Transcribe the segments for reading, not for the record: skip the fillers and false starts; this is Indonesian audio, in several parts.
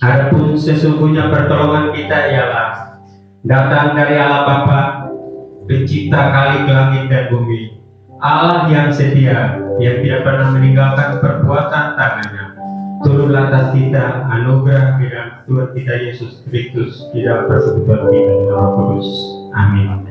Adapun sesungguhnya pertolongan kita ialah datang dari Allah Bapa, pencipta kali langit dan bumi, Allah yang setia, yang tidak pernah meninggalkan perbuatan tangannya. Turunlah atas kita anugerah di dalam Tuhan kita Yesus Kristus, di dalam persekutuan kita dengan Roh Kudus. Amin.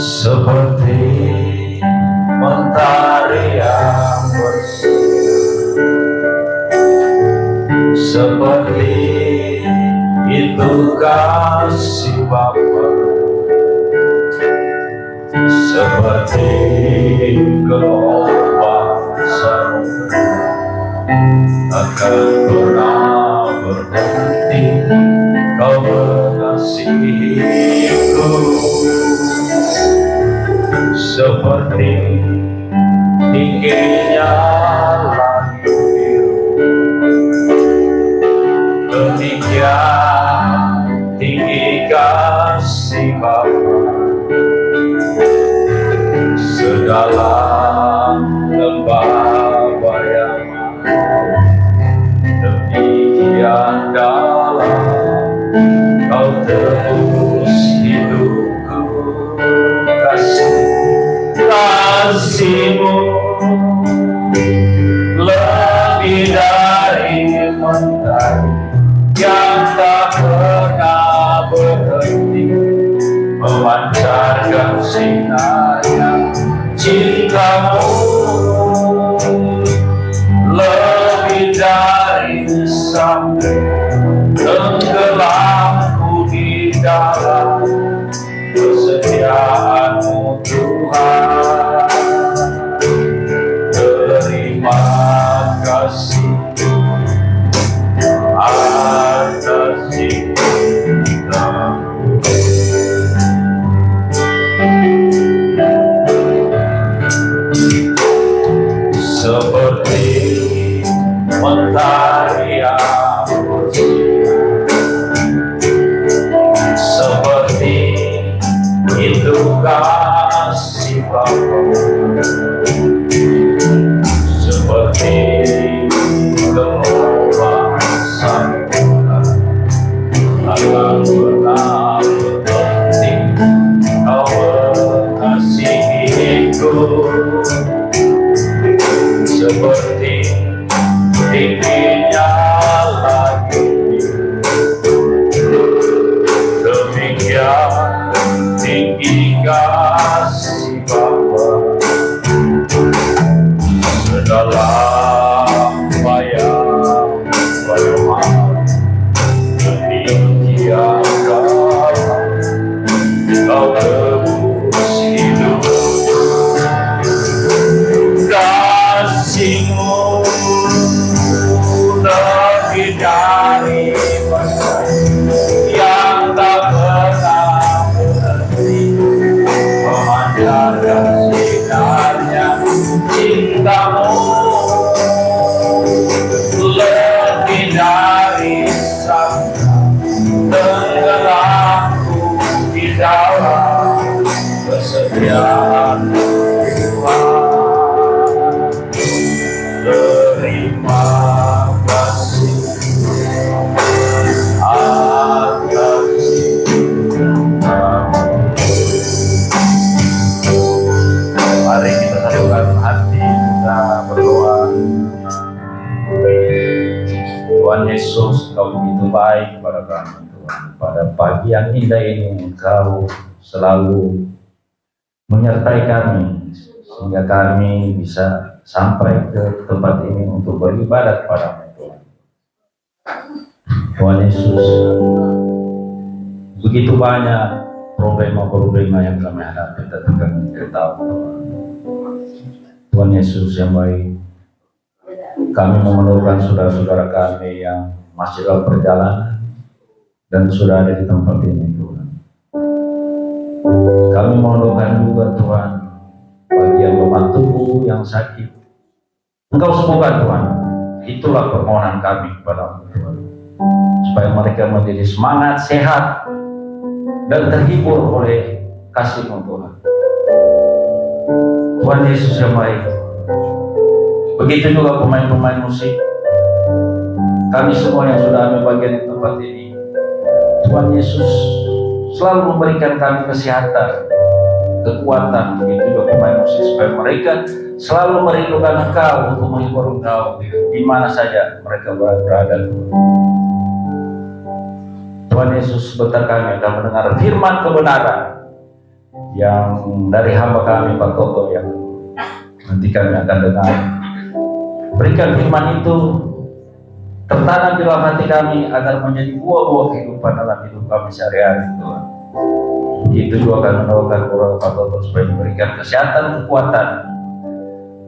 Seperti mentari yang bersinar, seperti itu kasih Bapa, seperti gelombang samudra akan pernah berhenti. Kau mengasihiku seperti tingginya langit biru, demikian tinggi kasih Bapa, sedalam lembah bayangan, demikian dalam Kau tebus hidupku. Kasih-Mu lebih dari mentari yang tak pernah berhenti memancarkan sinarnya. Cinta-Mu lebih dari sampai tenggelamku di dalam kesetiaan-Mu Tuhan. Terima kasih atas cinta-Mu. Seperti mentari yang bersinar, seperti itu kasih Bapa, seperti gelombang samudra akan pernah berhenti. Kau mengasihiku seperti tingginya langit, demikian tinggi kasih Bapa, sedalam bayangan, demikian dalam Kau tebus hidup. Kasih-Mu lebih dari mentari yang tak pernah berhenti memancarkan sinarnya. Cinta-Mu lebih dari samudra, tenggelamku di dalam kesetiaan Tuhan. Terima kasih atas cinta-Mu. Mari kita satukan hati, kita berdoa. Tuhan Yesus, Kau begitu baik kepada kami Tuhan. Pada pagi yang indah ini Engkau selalu menyertai kami, sehingga kami bisa sampai ke tempat ini untuk beribadat kepada-Mu Tuhan. Tuhan Yesus, begitu banyak problema-problema yang kami hadapi, tapi kami tahu Tuhan Yesus yang baik. Kami memerlukan saudara-saudara kami yang masih dalam perjalanan dan sudah ada di tempat ini, Tuhan. Kami memerlukan juga Tuhan bagi yang lemah tubuh, yang sakit, Engkau sembuhkan Tuhan. Itulah permohonan kami kepada Tuhan, supaya mereka menjadi semangat, sehat, dan terhibur oleh kasih-Mu Tuhan. Tuhan Yesus yang baik. Begitu juga pemain-pemain musik, kami semua yang sudah ambil bagian di tempat ini, Tuhan Yesus selalu memberikan kami kesehatan, kekuatan. Begitu juga pemain musik, supaya mereka selalu merindukan Engkau untuk menghibur Engkau di mana saja mereka berada. Tuhan Yesus, sebentar kami akan mendengar firman kebenaran yang dari hamba kami Pak Toto, yang nanti kami akan dengar. Berikan firman itu tertanam di dalam hati kami agar menjadi buah-buah kehidupan dalam hidup kami sehari-hari, Tuhan. Itu juga akan mendoakan Pak Toto supaya memberikan kesehatan, kekuatan,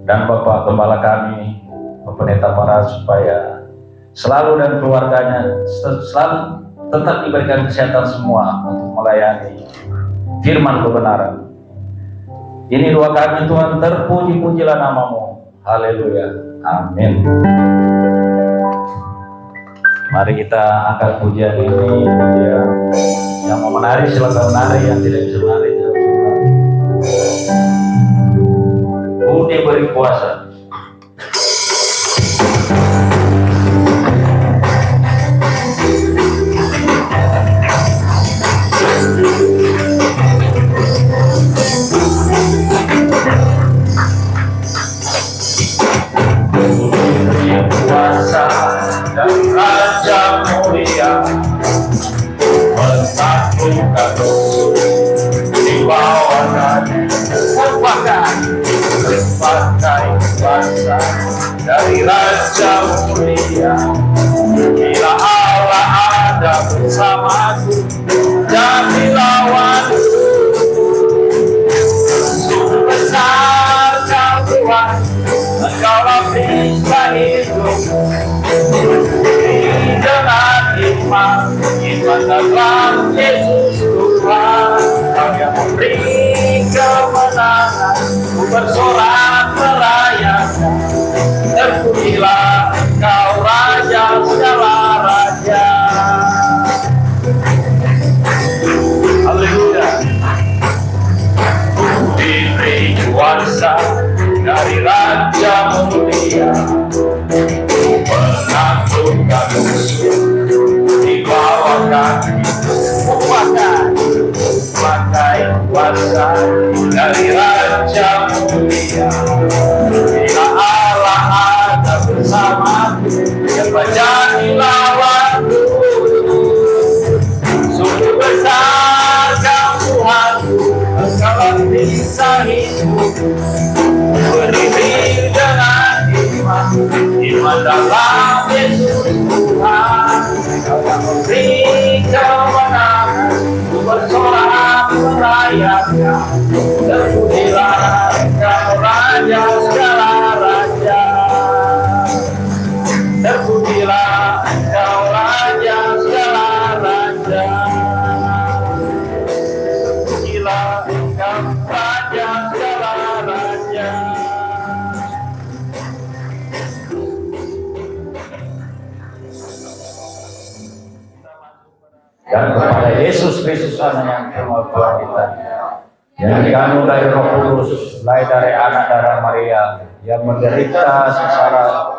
dan Bapak Gembala kami, Bapak Pendeta Para, supaya selalu dan keluarganya selalu tetap diberikan kesehatan semua untuk melayani firman kebenaran. Ini doa kami Tuhan, terpuji-pujilah nama-Mu. Haleluya. Amin. Mari kita angkat pujian ini. Pujian yang mau menari silakan menari, yang tidak bisa menari jangan menari. Budi beri kuasa. Kuasa dan Raja mulia menaklukkan musuh di bawah kaki, merupakan berbagai kuasa dari Raja mulia. Bila Allah ada bersamaku, jadi lawanku. Sungguh besar Kau Tuhan, Engkaulah bisa hidup dengan iman dalam Yesus Tuhan. Kau yang memberi kemenangan, ku bersorak merayakan. Terpujilah Engkau Raja segala raja. Haleluya. Diberi kuasa dari Raja mulia, menaklukkan musuh di bawah kaki, merupakan pakai kuasa dari Raja mulia. Bila Allah ada bersamaku, siapa jadi lawanku? Sungguh besar Kau Tuhanku, Engkau bisa hidup berdiri dengan iman dalam Yesus Tuhan. Kau yang memberi kemenangan, ku bersorak merayakan. Terpujilah Engkau Raja segala raja. Terpujilah Engkau Raja segala raja. Terpujilah Engkau Raja segala raja. Dan kepada Yesus Kristus anak yang firman Tuhan kita, yang dikandung dari Roh Kudus, lahir dari anak darah Maria, yang menderita secara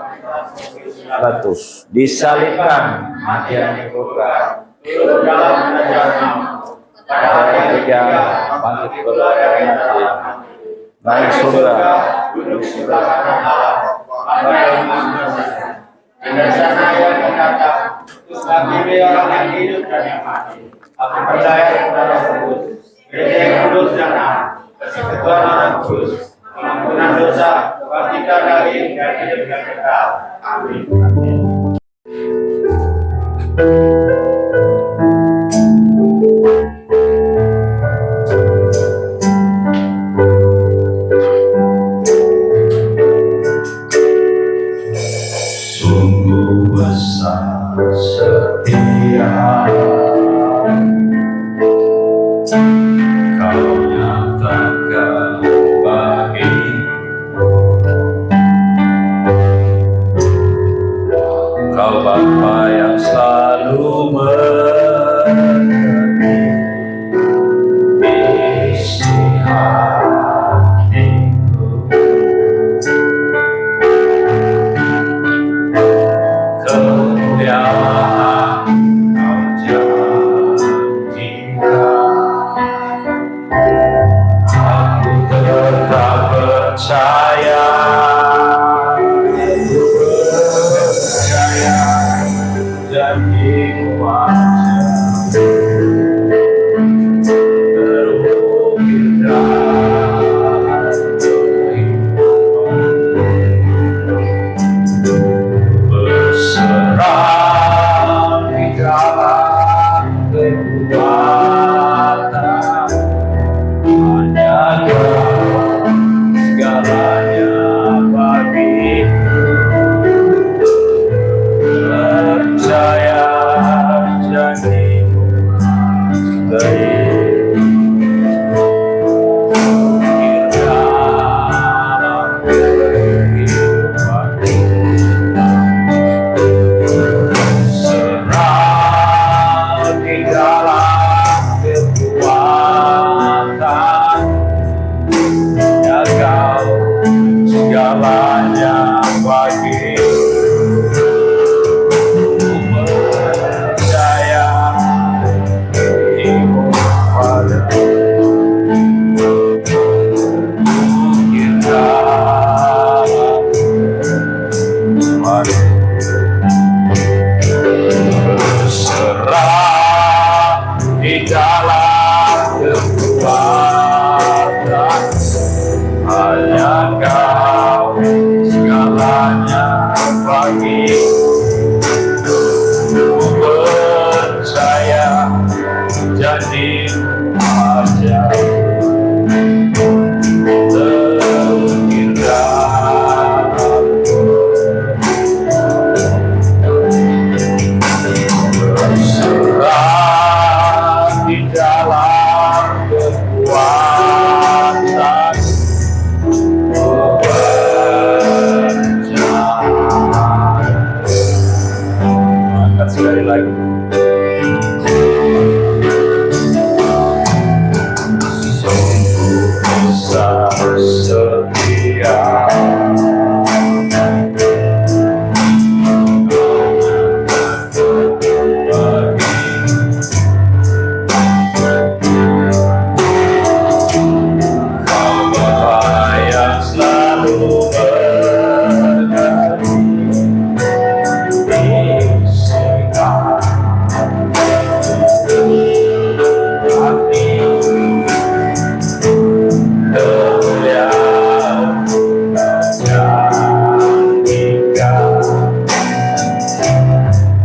letus, disalibkan, mati dan dikuburkan, dalam penjara, pada hari ketiga bangkit dari mati, naik surga, duduk sebelah kanan Allah, dan sana yang mendatang untuk menghakimi orang yang hidup dan yang mati. Aku percaya kepada Roh Kudus, Gereja yang kudus dan am, persekutuan orang kudus, pengampunan dosa, kebangkitan dari dan hidup yang kekal. Amin. besar setia, Kau nyatakan bagi Kau Bapa yang selalu mengerti isi hatiku. Kemuliaan Kau janjikan, aku tetap percaya. Aku percaya janji-Mu aja terukir dalam kehidupan, berserah di dalam kekuatan, hanya Kau segalanya bagiku. Percaya janji-Mu baik, ukir dalam kehidupanku, serah di dalam kekuatan, ya Kau segalanya bagiku. Percaya dirimu padaku, ukir dalam kehidupanku, berserah di dalam kekuatan, hanya Kau segalanya bagiku. Percaya janji-Mu aja terukir dalam berserah di dalam kekuatan, angkat sekali lagi. Sungguh besar setia, Kau Bapa yang selalu mengerti isi hati. Kemuliaan Kau janjikan,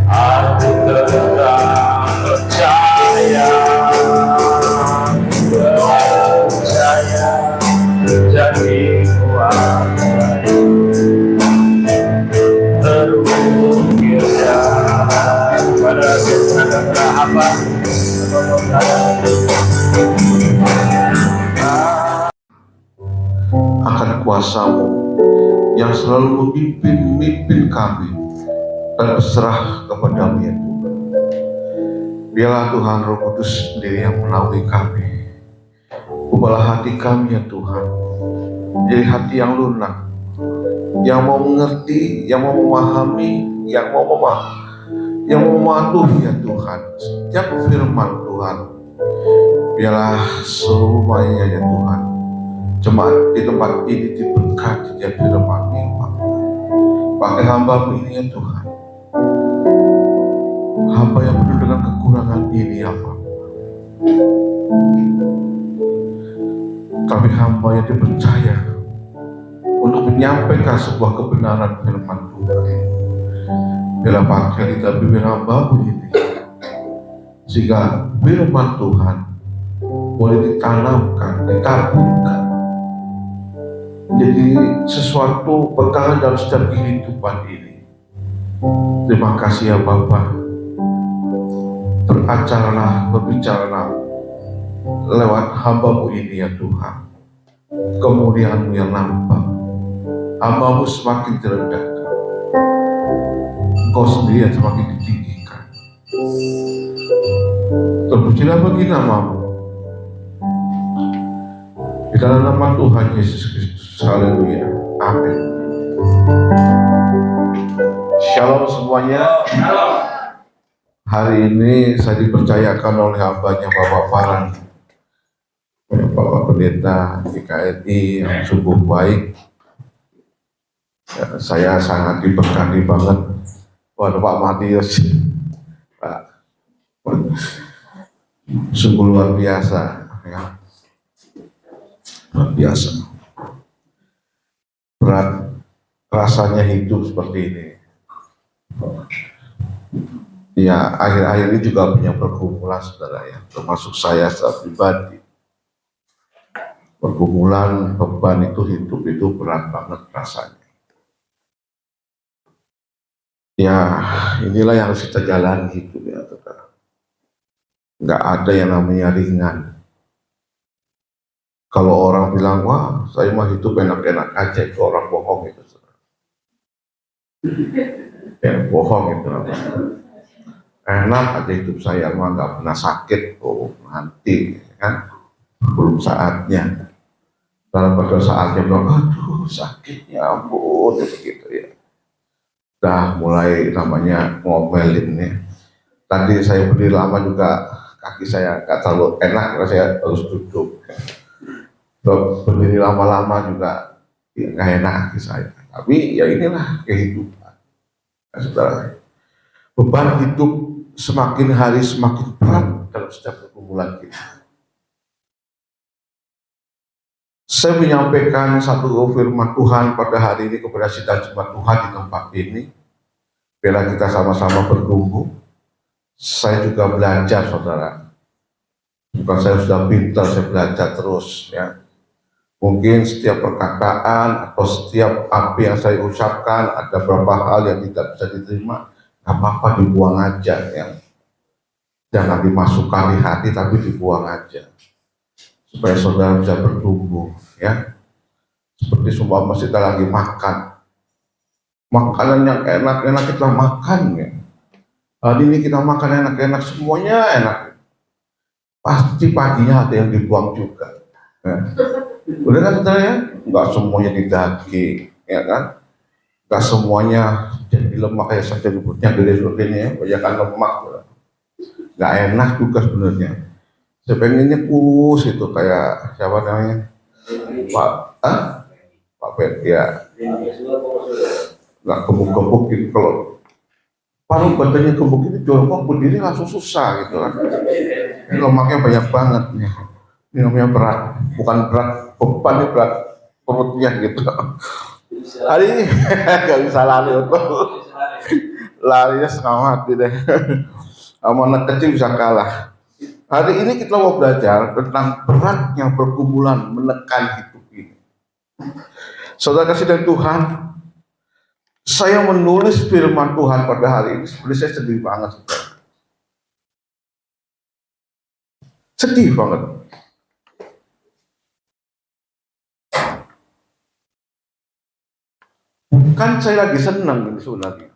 aku tetap percaya. Percaya janji-Mu akan terukir dalam pada apa akan kuasa-Mu yang selalu memimpin kami dan berserah kepada-Mu ya Tuhan. Biarlah Tuhan Roh Kudus sendiri yang menaungi kami. Ubahlah hati kami ya Tuhan, jadi hati yang lunak, yang mau mengerti, yang mau memahami, yang mau mematuhi ya Tuhan setiap firman Tuhan. Biarlah semuanya ya Tuhan, jemaat di tempat ini diberkati ya firman-Mu. Pakai hamba-Mu ini ya Tuhan, hamba yang penuh dengan kekurangan ini ya Pak. Kami hamba yang dipercaya untuk menyampaikan sebuah kebenaran firman Tuhan. Bila pakai kita bibir hamba-Mu ini, sehingga firman Tuhan boleh ditanamkan, ditaburkan, menjadi sesuatu berkah dalam setiap kehidupan ini. Terima kasih ya Bapa. Beracaralah, berbicaralah lewat hamba-Mu ini ya Tuhan. Kemuliaan-Mu yang nampak. Hamba-Mu semakin direndahkan. Engkau sendiri yang semakin ditinggikan. Terpujilah bagi nama-Mu. Di dalam nama Tuhan Yesus Kristus. Haleluya. Amin. Shalom semuanya. Hari ini saya dipercayakan oleh hambanya Bapak Farhan, Bapak Pendeta GKRI yang sungguh baik. Ya, saya sangat diberkati banget. Waduh Pak Matius, Pak, sungguh luar biasa, ya. Luar biasa. Berat rasanya hidup seperti ini. Ya, akhir-akhir ini juga punya pergumulan saudara ya, termasuk saya secara pribadi. Pergumulan, beban itu hidup itu berat banget rasanya. Ya, inilah yang harus kita jalani hidup ya saudara. Nggak ada yang namanya ringan. Kalau orang bilang, wah saya mah hidup enak-enak aja, itu orang bohong itu saudara. Ya, bohong itu namanya. Enak aja hidup saya, mah nggak pernah sakit. Oh nanti kan belum saatnya. Dan pada saatnya bilang, aduh sakitnya ampun, begitu ya. Dah mulai namanya ngomelin ya. Tadi saya berdiri lama juga kaki saya nggak terlalu enak, karena saya harus duduk. Terus berdiri lama-lama juga ya, nggak enak kaki saya. Tapi ya inilah kehidupan. Nah, saudara, beban hidup semakin hari semakin berat dalam setiap pergumulan kita. Saya menyampaikan satu firman Tuhan pada hari ini kepada sidang jemaat Tuhan di tempat ini. Biar kita sama-sama bertumbuh. Saya juga belajar saudara. Bukan saya sudah pintar, saya belajar terus ya. Mungkin setiap perkataan atau setiap apa yang saya ucapkan ada beberapa hal yang tidak bisa diterima. Apa-apa dibuang aja ya. Jangan dimasukkan di hati tapi dibuang aja. Supaya saudara bisa bertumbuh ya. Seperti seumpama kita lagi makan. Makanan yang enak-enak kita makan ya. Hari ini kita makan enak-enak, semuanya enak. Pasti paginya ada yang dibuang juga. Ya. Udah kan saudara ya? Enggak semuanya di daging ya kan. Enggak semuanya jadi lemak kayak saya nyebutnya seperti ini ya, banyak lemak. Nggak enak juga sebenarnya. Saya pengennya kurus itu kayak siapa namanya? Pak Pet ya. Nggak gemuk-gemuk gitu. Kalau paruh badannya gemuk itu jongkok berdiri langsung susah gitu kan. Ini lemaknya banyak banget nih. Ini namanya berat, bukan berat beban, ini berat perutnya gitu. Hari ini nggak bisa lari untuk larinya setengah mati deh. Sama anak kecil bisa kalah. Hari ini kita mau belajar tentang beratnya pergumulan menekan hidup ini. Saudara kasih dan Tuhan, saya menulis firman Tuhan pada hari ini sebenarnya saya sedih banget. Sedih banget. Bukan saya lagi senang sebenarnya.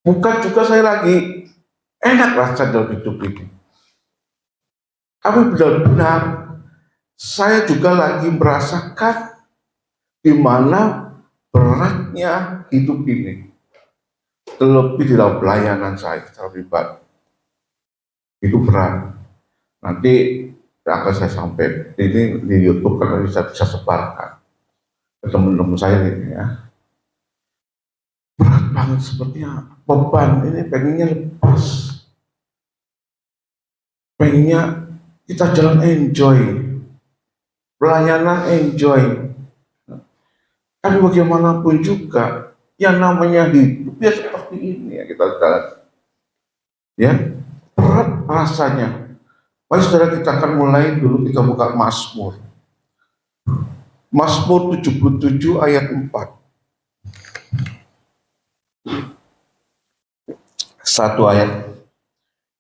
Bukan juga saya lagi enak rasa dalam hidup ini. Tapi benar-benar saya juga lagi merasakan di mana beratnya hidup ini. Terlebih di dalam pelayanan saya secara pribadi. Itu berat. Nanti akan saya sampaikan ini di YouTube karena bisa sebarkan ke teman-teman saya ini ya. Berat banget sepertinya, beban ini pengennya lepas, pengennya kita jalan enjoy, pelayanan enjoy. Tapi bagaimanapun juga yang namanya hidup ya seperti ini ya kita jalan ya, berat rasanya. Mari saudara kita akan mulai dulu, kita buka Mazmur 77 ayat 4. satu ayat.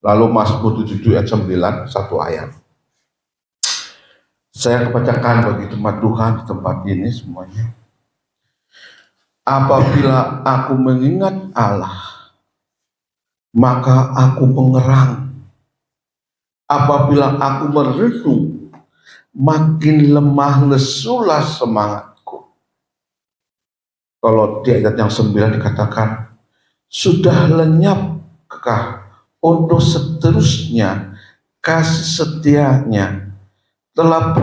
Lalu Mazmur 77 ayat 9, satu ayat. Saya kebacakan bagi jemaat Tuhan di tempat ini semuanya. Apabila aku mengingat Allah, maka aku mengerang. Apabila aku merenung, makin lemah lesulah semangatku. Kalau di ayat yang 9 dikatakan, sudah lenyapkah untuk seterusnya kasih setianya, telah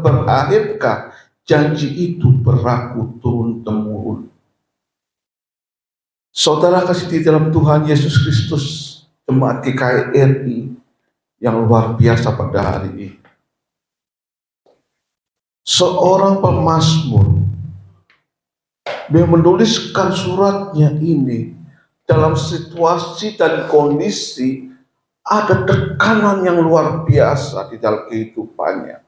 berakhirkah janji itu berlaku turun temurun. Saudara kasih di dalam Tuhan Yesus Kristus, jemaat GKI yang luar biasa pada hari ini. Seorang pemazmur, dia menuliskan suratnya ini dalam situasi dan kondisi ada tekanan yang luar biasa di dalam kehidupannya.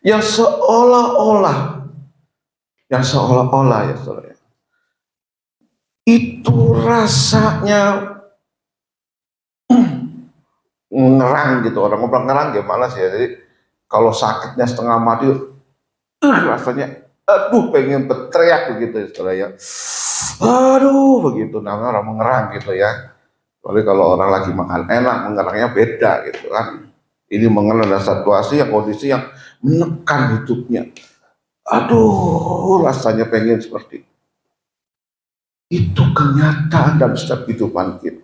Yang seolah-olah ya saudara, itu rasanya ngerang gitu. Orang ngomong ngerang gimana sih ya? Jadi kalau sakitnya setengah mati, rasanya aduh pengen berteriak begitu ya saudara ya. Aduh begitu namanya orang mengerang gitu ya. Tapi kalau orang lagi makan enak, mengerangnya beda gitu kan. Ini mengenal dalam situasi yang kondisi yang menekan hidupnya. Aduh rasanya pengen seperti itu. Kenyataan dalam setiap kehidupan kita.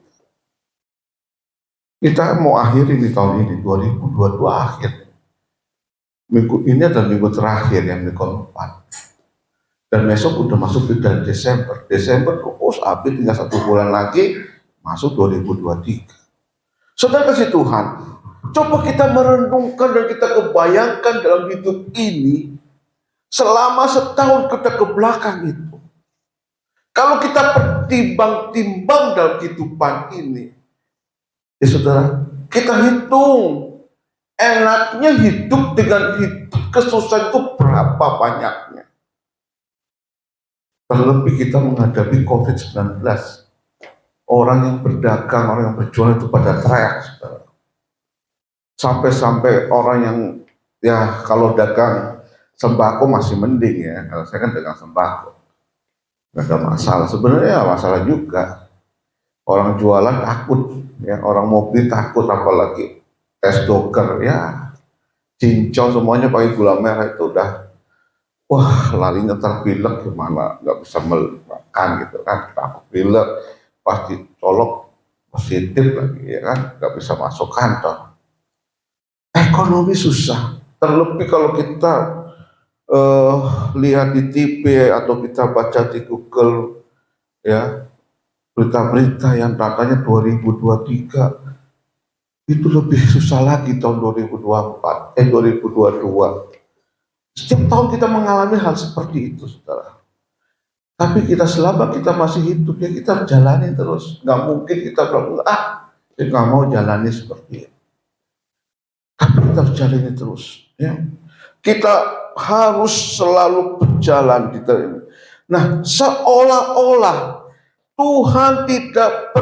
Kita mau akhiri di tahun ini, 2022 akhir. Minggu ini adalah minggu terakhir yang minggu keempat. Dan besok udah masuk ke Desember. Desember terus habis tinggal 1 bulan lagi masuk 2023. Saudara kasih Tuhan, coba kita merenungkan dan kita kebayangkan dalam hidup ini selama setahun kita ke belakang itu. Kalau kita pertimbang-timbang dalam kehidupan ini, ya saudara, kita hitung enaknya hidup dengan kesusahan itu berapa banyaknya. Terlebih kita menghadapi COVID-19. Orang yang berdagang, orang yang berjualan itu pada teriak, saudara. Sampai-sampai orang yang, ya kalau dagang sembako masih mending ya, kalau saya kan dagang sembako. Nggak ada masalah, sebenarnya masalah juga. Orang jualan takut, ya orang mobil takut, apalagi es doger, ya cincau semuanya pakai gula merah itu udah, wah larinya terpilek gimana, nggak bisa makan gitu kan, takut pilek. Pasti colok positif lagi ya kan, nggak bisa masuk kantor. Ekonomi susah, terlebih kalau kita lihat di TV atau kita baca di Google ya, berita-berita yang katanya 2023 itu lebih susah lagi tahun 2022. Setiap tahun kita mengalami hal seperti itu, saudara. Tapi kita selama kita masih hidup ya kita jalani terus. Nggak mungkin kita bilang, saya nggak mau jalani seperti itu. Tapi kita harus jalani terus. Ya. Kita harus selalu berjalan di dalam. Nah, seolah-olah Tuhan tidak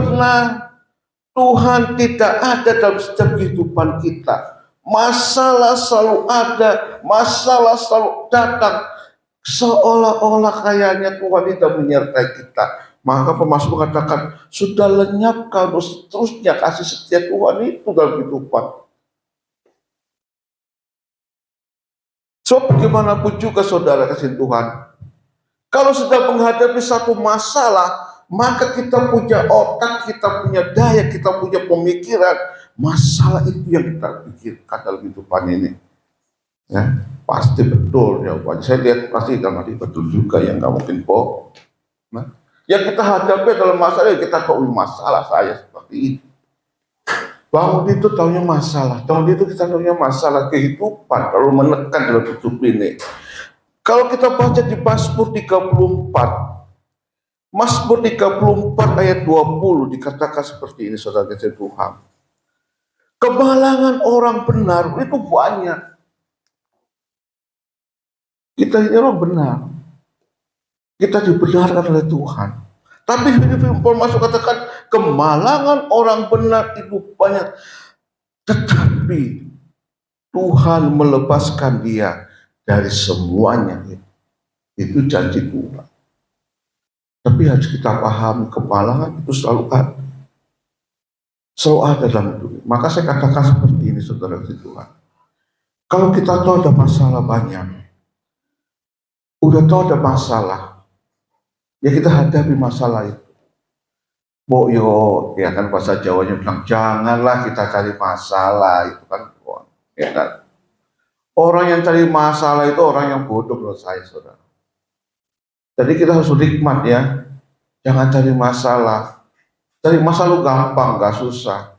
ada dalam setiap kehidupan kita. Masalah selalu ada, masalah selalu datang. Seolah-olah kayaknya Tuhan tidak menyertai kita. Maka pemazmur katakan, sudah lenyap kalau seterusnya kasih setia Tuhan itu dalam kehidupan. So bagaimanapun juga saudara kasih Tuhan, kalau sedang menghadapi satu masalah, maka kita punya otak, kita punya daya, kita punya pemikiran. Masalah itu yang kita pikirkan dalam kehidupan ini. Ya, pasti betul jawabannya. Saya lihat pasti dalam hati betul juga, yang nggak mungkin bohong. Nah, yang kita hadapi dalam masalah, kita tahu masalah saya seperti ini. Bangun itu tahunya masalah, tahun itu kita tahunya masalah kehidupan. Kalau menekan dalam hidup ini, kalau kita baca di Mazmur 34 ayat 20 dikatakan seperti ini, saudara kasih Tuhan. Kemalangan orang benar itu banyak. Kita ini orang benar. Kita dibenarkan oleh Tuhan. Tapi Filipi masuk katakan kemalangan orang benar itu banyak, tetapi Tuhan melepaskan dia dari semuanya. Itu janji Tuhan. Tapi harus kita pahami, kemalangan itu selalu ada. Selalu ada dalam hidup. Maka saya katakan seperti ini, saudara di Tuhan. Kalau kita tahu ada masalah banyak, udah tahu ada masalah, ya kita hadapi masalah itu. Boyo, ya kan bahasa Jawanya bilang, janganlah kita cari masalah, itu kan, ya kan. Orang yang cari masalah itu orang yang bodoh menurut saya, saudara. Jadi kita harus berhikmat ya, jangan cari masalah. Cari masalah gampang, gak susah.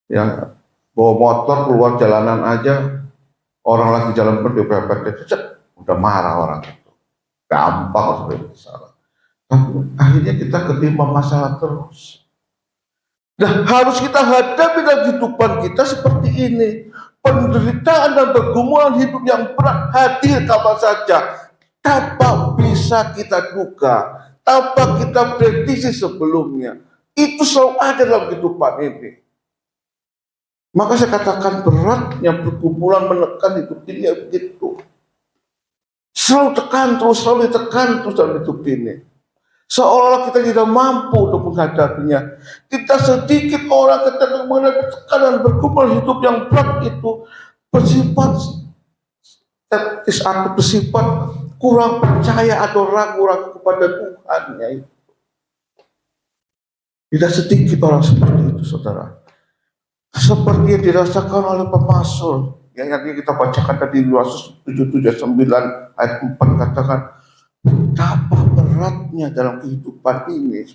Ya, bawa motor keluar jalanan aja, orang lagi jalan berdepet-depet, udah marah orang itu. Gampang sebenarnya masalah. Tapi akhirnya kita ketimpa masalah terus. Nah, harus kita hadapi dalam kehidupan kita seperti ini. Penderitaan dan pergumulan hidup yang berat hadir kapan saja, tanpa bisa kita duga, tanpa kita prediksi sebelumnya. Itu selalu ada dalam kehidupan ini. Maka saya katakan beratnya pergumulan menekan hidup ini begitu. Selalu tekan terus, selalu ditekan terus dalam hidup ini. Seolah-olah kita tidak mampu untuk menghadapinya. Kita sedikit orang ketika menghadapi tekanan bergumulan hidup yang berat itu bersifat skeptis atau bersifat kurang percaya atau ragu-ragu kepada Tuhan. Ya. Tidak sedikit orang seperti itu, saudara. Seperti yang dirasakan oleh pemazmur yang nanti kita bacakan tadi Lukas 7:9 ayat 4 katakan, betapa beratnya dalam kehidupan ini,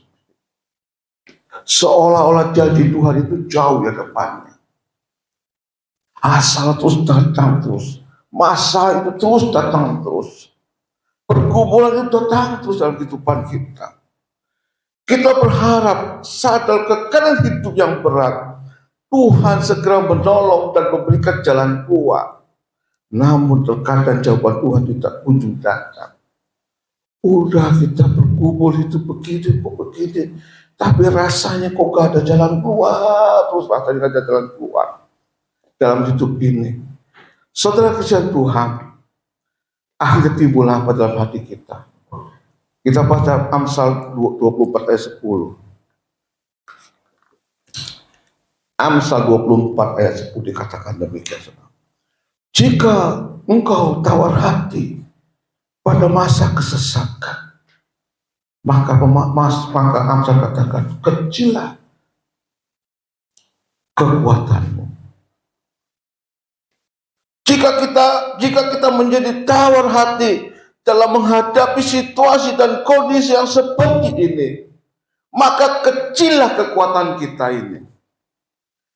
seolah-olah janji Tuhan itu jauh di depannya. Asal terus datang terus, masalah itu terus datang terus, pergumulan itu datang terus dalam kehidupan kita. Kita berharap saat dalam kekalahan hidup yang berat, Tuhan segera menolong dan memberikan jalan keluar. Namun terkadang jawaban Tuhan tidak kunjung datang. Udah kita bergumul itu begini, tapi rasanya kok gak ada jalan keluar, terus rasanya gak ada jalan keluar dalam hidup ini. Saudara kasihan Tuhan, akhirnya timbul apa dalam hati kita? Kita baca Amsal 24 ayat 10. Amsal 24 ayat 10 dikatakan demikian. Jika engkau tawar hati pada masa kesesakan, maka Amsal katakan, kecillah kekuatanmu. Jika kita menjadi tawar hati dalam menghadapi situasi dan kondisi yang seperti ini, maka kecillah kekuatan kita ini.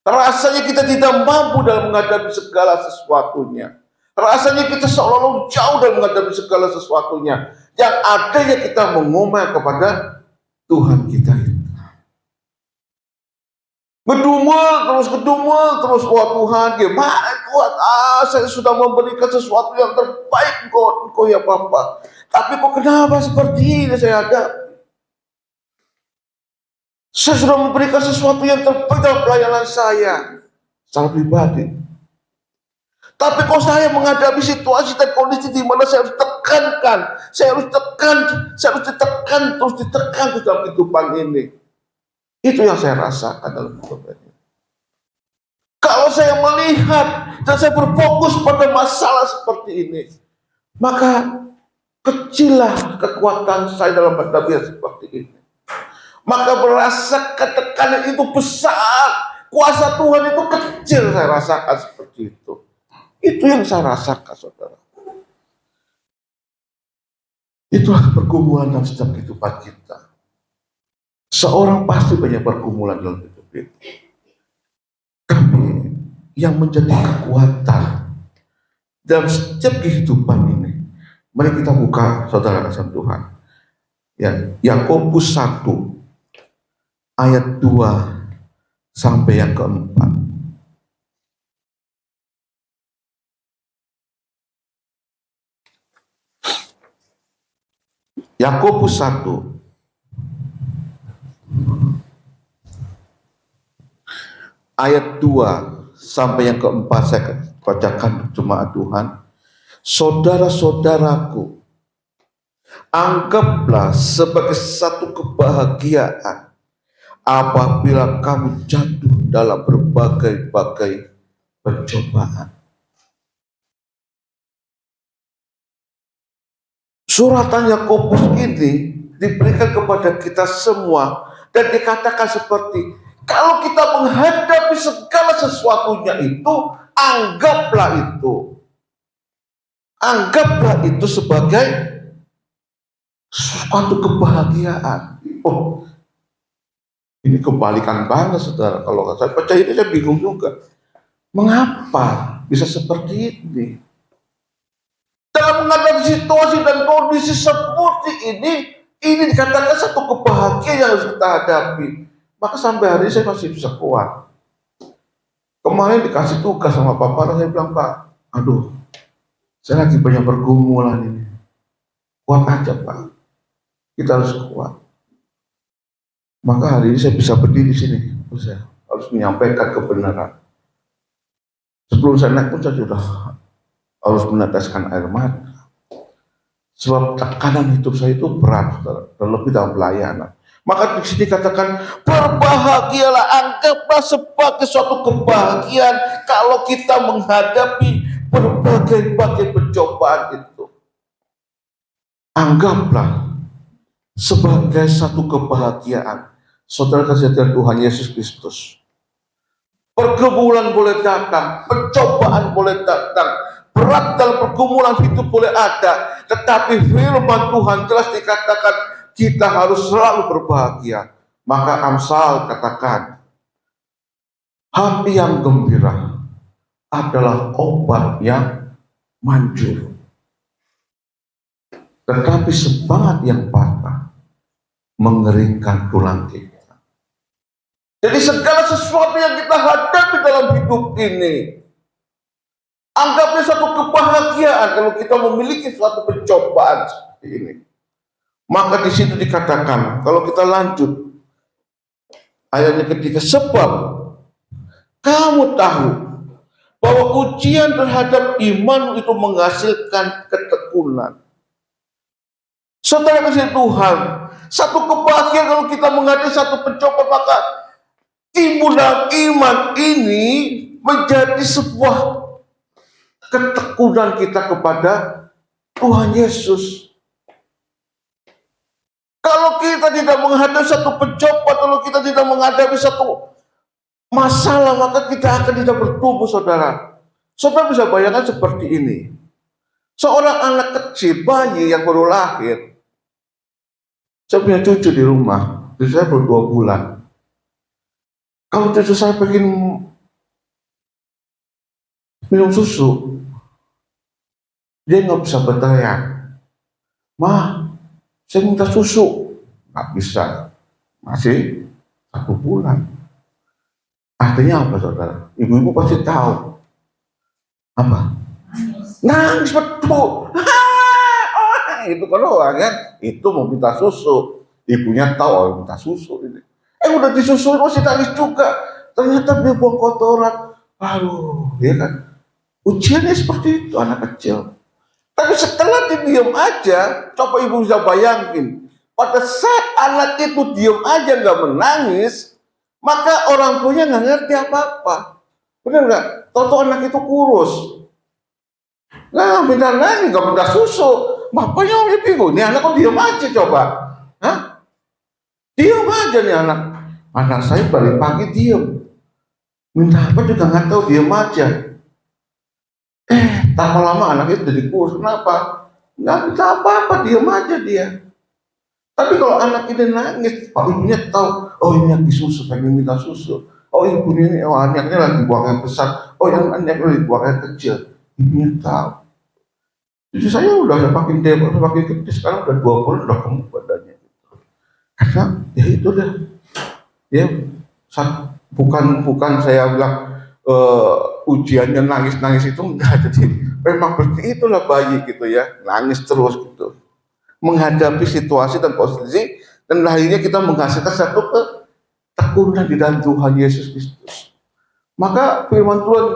Rasanya kita tidak mampu dalam menghadapi segala sesuatunya. Rasanya kita seolah-olah jauh dalam menghadapi segala sesuatunya. Yang adanya kita mengomel kepada Tuhan kita itu. Ngedumel terus, wah Tuhan, gimana Tuhan? Saya sudah memberikan sesuatu yang terbaik Engkau ya Bapa. Tapi kok kenapa seperti ini saya hadapi? Saya sudah memberikan sesuatu yang terbaik dalam pelayanan saya secara pribadi. Tapi kok saya menghadapi situasi dan kondisi di mana saya harus tekankan, saya harus ditekan terus dalam kehidupan ini. Itu yang saya rasakan dalam hidup ini. Kalau saya melihat dan saya berfokus pada masalah seperti ini, maka kecillah kekuatan saya dalam menghadapi seperti ini. Maka berasa tekanan itu besar, kuasa Tuhan itu kecil, saya rasakan seperti itu. Itu yang saya rasakan, saudara. Itulah pergumulan dalam setiap kehidupan kita. Seorang pasti banyak pergumulan dalam hidup ini. Tapi yang menjadi kekuatan dalam setiap kehidupan ini, mari kita buka, saudara kasih Tuhan. Ya, Yakobus 1 ayat 2 sampai yang keempat. Yakobus 1 ayat 2 sampai yang keempat saya bacakan jemaat Tuhan. Saudara-saudaraku, anggaplah sebagai satu kebahagiaan apabila kamu jatuh dalam berbagai-bagai pencobaan. Suratan Yakobus ini diberikan kepada kita semua dan dikatakan seperti, kalau kita menghadapi segala sesuatunya itu, anggaplah itu sebagai suatu kebahagiaan. Oh, ini kebalikan banget, saudara. Kalau saya percaya ini, saya bingung juga. Mengapa bisa seperti ini? Dalam menghadapi situasi dan kondisi seperti ini dikatakan satu kebahagiaan yang harus kita hadapi. Maka sampai hari ini saya masih bisa kuat. Kemarin dikasih tugas sama Bapak, saya bilang, Pak, aduh, saya lagi banyak pergumulan ini. Kuat aja, Pak. Kita harus kuat. Maka hari ini saya bisa berdiri di sini. Saya harus menyampaikan kebenaran. Sebelum saya naik pun saya sudah harus meneteskan air mata. Sebab tekanan hidup saya itu berat, terlebih dalam pelayanan. Maka di sini katakan, berbahagialah, anggaplah sebagai suatu kebahagiaan kalau kita menghadapi berbagai-bagai pencobaan itu. Anggaplah sebagai satu kebahagiaan. Saudara kasih Tuhan Yesus Kristus. Pergumulan boleh datang, pencobaan boleh datang, berat dalam pergumulan hidup boleh ada, tetapi firman Tuhan jelas dikatakan kita harus selalu berbahagia. Maka Amsal katakan, hati yang gembira adalah obat yang manjur, tetapi semangat yang patah mengeringkan tulang kita. Jadi segala sesuatu yang kita hadapi dalam hidup ini, anggapnya satu kebahagiaan kalau kita memiliki suatu pencobaan seperti ini. Maka di situ dikatakan, kalau kita lanjut ayatnya ketiga, sebab kamu tahu bahwa ujian terhadap iman itu menghasilkan ketekunan. Saudara kasih Tuhan, satu kebahagiaan kalau kita menghadapi satu pencobaan, maka timbul dalam iman ini menjadi sebuah ketekunan kita kepada Tuhan Yesus. Kalau kita tidak menghadapi satu pencobaan, kalau kita tidak menghadapi satu masalah, maka kita akan tidak bertumbuh, saudara. Saudara bisa bayangkan seperti ini. Seorang anak kecil, bayi yang baru lahir. Saya punya cucu di rumah, cucu saya baru 2 bulan. Kalau cucu saya pengen minum susu, dia nggak bisa berteriak, "Ma, saya minta susu." Nggak bisa, masih 1 bulan. Artinya apa, saudara? Ibu-ibu pasti tahu. Apa? Nangis betul. Itu kalau kan, itu mau minta susu. Ibunya tahu, oh, minta susu ini. Udah disusul masih nangis juga. Ternyata dia buang kotoran. Aduh, dia kan. Ujiannya seperti itu anak kecil. Tapi setelah dia diam aja, coba ibu bisa bayangin. Pada saat anak itu diam aja nggak menangis, maka orang tuanya nggak ngerti apa-apa. Benar nggak? Tahu anak itu kurus. Nah, minta nangis, nggak minta susu. Bapaknya bingung. Ini anak kok diam aja coba. Hah? Diam aja nih anak. Anak saya balik pagi diam. Minta apa juga nggak tahu, diam aja. Tak lama anak itu jadi kurus. Kenapa? Nggak minta apa-apa, diam aja dia. Tapi kalau anak ini nangis, pak ibunya tahu, oh ini lagi susu, pengen minta susu. Oh ibunya ini, oh anaknya lagi buang air besar. Oh yang anaknya lagi buang air kecil. Ibunya tahu. Jadi saya udah makin dewasa, makin gede, sekarang udah 2 bulan udah gemuk badannya. Karena ya itu dah. Ya, bukan saya bilang ujiannya nangis itu enggak. Jadi memang seperti itulah bayi gitu ya, nangis terus gitu. Menghadapi situasi dan posisi, dan akhirnya kita menghasilkan satu ketekunan di dalam Tuhan Yesus Kristus. Maka firman Tuhan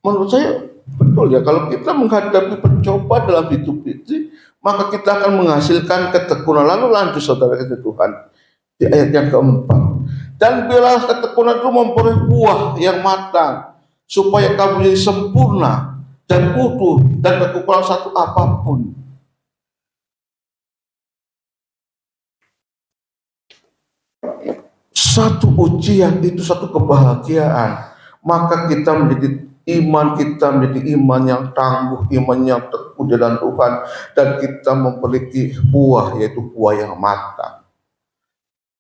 menurut saya betul ya, kalau kita menghadapi pencobaan dalam hidup itu, maka kita akan menghasilkan ketekunan. Lalu lanjut saudara kata Tuhan di ayat yang keempat. Dan biarlah ketekunan itu memperoleh buah yang matang, supaya kamu menjadi sempurna dan utuh dan kekurangan satu apapun. Satu ujian itu satu kebahagiaan. Maka kita menjadi iman yang tangguh, iman yang teguh dalam Tuhan, dan kita memiliki buah, yaitu buah yang matang.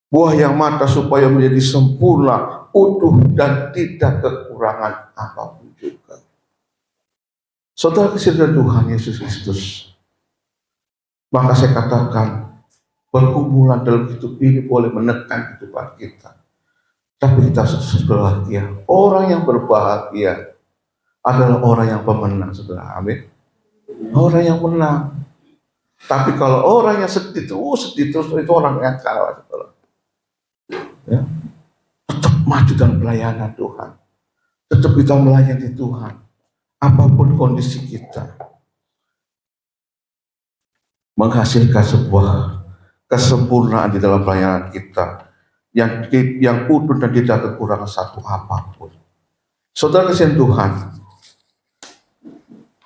Buah yang matang supaya menjadi sempurna, utuh, dan tidak kekurangan apapun juga. Saudara kasih Tuhan Yesus Kristus, maka saya katakan, pergumulan dalam hidup ini boleh menekan kehidupan kita, tapi kita harus berbahagia. Orang yang berbahagia adalah orang yang pemenang, saudara. Amin. Orang yang menang. Tapi kalau orang yang sedih terus itu orang yang kalah, saudara. Ya. Tetap maju dalam pelayanan Tuhan. Tetap kita melayani Tuhan, apapun kondisi kita, menghasilkan sebuah kesempurnaan di dalam pelayanan kita yang utuh dan tidak kekurangan satu apapun. Saudara kasihan Tuhan,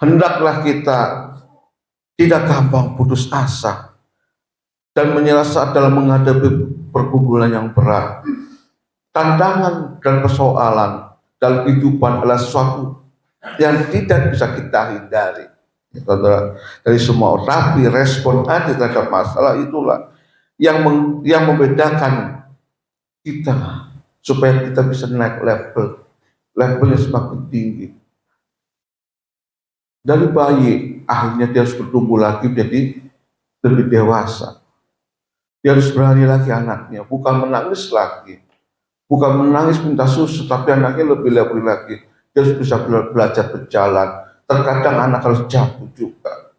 hendaklah kita tidak gampang putus asa dan menyerah saat dalam menghadapi pergumulan yang berat. Tantangan dan persoalan dalam kehidupan adalah sesuatu yang tidak bisa kita hindari, saudara, dari semua orang. Tapi respon hati terhadap masalah itulah yang membedakan kita, supaya kita bisa naik levelnya semakin tinggi. Dari bayi, akhirnya dia harus bertumbuh lagi menjadi lebih dewasa. Dia harus berani lagi anaknya, bukan menangis lagi, bukan menangis minta susu, tapi anaknya lebih lagi. Dia harus bisa belajar berjalan. Terkadang anak harus jatuh juga.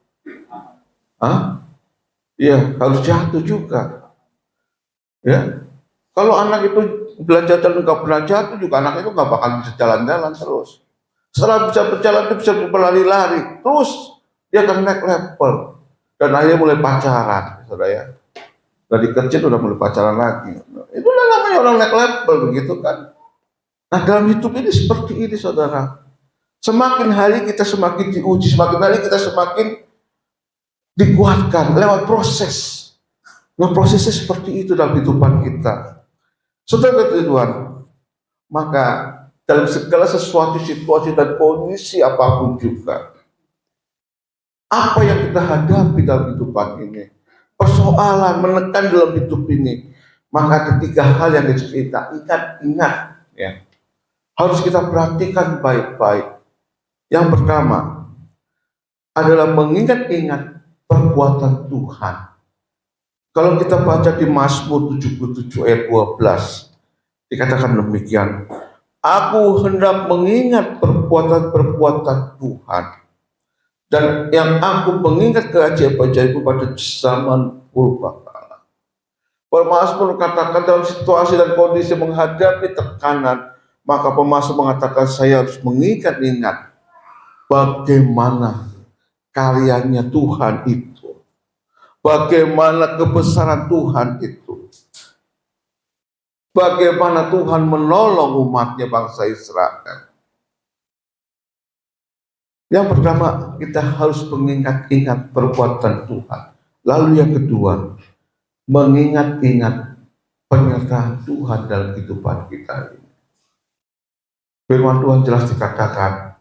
Iya, harus jatuh juga. Ya, kalau anak itu belajar jalan nggak pernah jatuh juga, anak itu nggak bakal bisa jalan-jalan terus. Setelah bisa berjalan, dia bisa berlari-lari, terus dia akan naik level, dan akhirnya mulai pacaran, saudara ya. Dari kecil udah mulai pacaran lagi. Itulah namanya orang naik level, begitu kan. Nah, dalam hidup ini seperti ini, saudara. Semakin hari kita semakin diuji, semakin hari kita semakin dikuatkan lewat proses. Nah, prosesnya seperti itu dalam kehidupan kita. Saudara Tuhan, maka dalam segala sesuatu, situasi dan kondisi apapun juga, apa yang kita hadapi dalam kehidupan ini, persoalan menekan dalam hidup ini, maka ada 3 hal yang harus kita ingat ya. Harus kita perhatikan baik-baik. Yang pertama adalah mengingat-ingat perbuatan Tuhan. Kalau kita baca di Mazmur 77 ayat 12, dikatakan demikian, aku hendak mengingat perbuatan-perbuatan Tuhan, dan yang aku mengingat keajaiban-ajaibmu pada zaman purbakala. Pemazmur katakan dalam situasi dan kondisi menghadapi tekanan, maka pemazmur mengatakan saya harus mengingat-ingat bagaimana karyanya Tuhan itu, bagaimana kebesaran Tuhan itu, bagaimana Tuhan menolong umatnya bangsa Israel. Yang pertama, kita harus mengingat-ingat perbuatan Tuhan. Lalu yang kedua, mengingat-ingat penyertaan Tuhan dalam kehidupan kita ini. Firman Tuhan jelas dikatakan,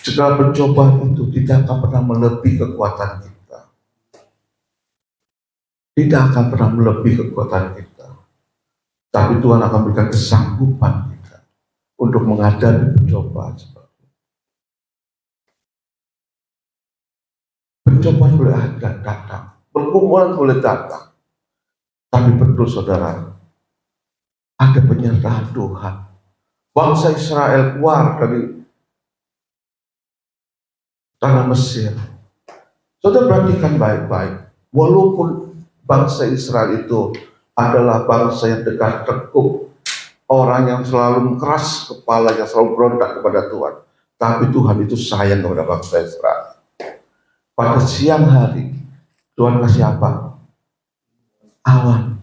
segala pencobaan itu tidak akan pernah melebihi kekuatan kita. Tidak akan pernah melebihi kekuatan kita. Tapi Tuhan akan berikan kesanggupan kita untuk menghadapi pencobaan seperti itu. Pencobaan boleh datang, pergumulan boleh datang. Tapi betul saudara, ada penyertaan Tuhan. Bangsa Israel keluar dari tanah Mesir. Saudara perhatikan baik-baik. Walaupun bangsa Israel itu adalah bangsa yang tegak tekuh orang yang selalu keras kepala, yang selalu berontak kepada Tuhan. Tapi Tuhan itu sayang kepada bangsa Israel. Pada siang hari, Tuhan kasih apa? Awan.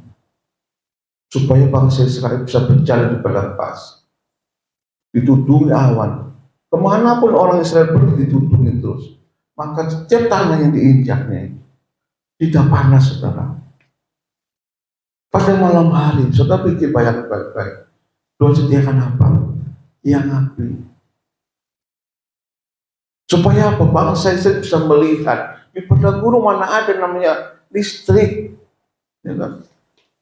Supaya bangsa Israel bisa berjalan di padang pasir. Ditudungi awan. Kemanapun orang Israel pergi ditudungi terus. Maka setiap tanah yang diinjaknya tidak panas, saudara. Pada malam hari, saudara pikir baik-baik. Tuhan sediakan apa? Yang api. Supaya apa? Bangsa Israel bisa melihat di padang gurun mana ada namanya listrik, ya kan?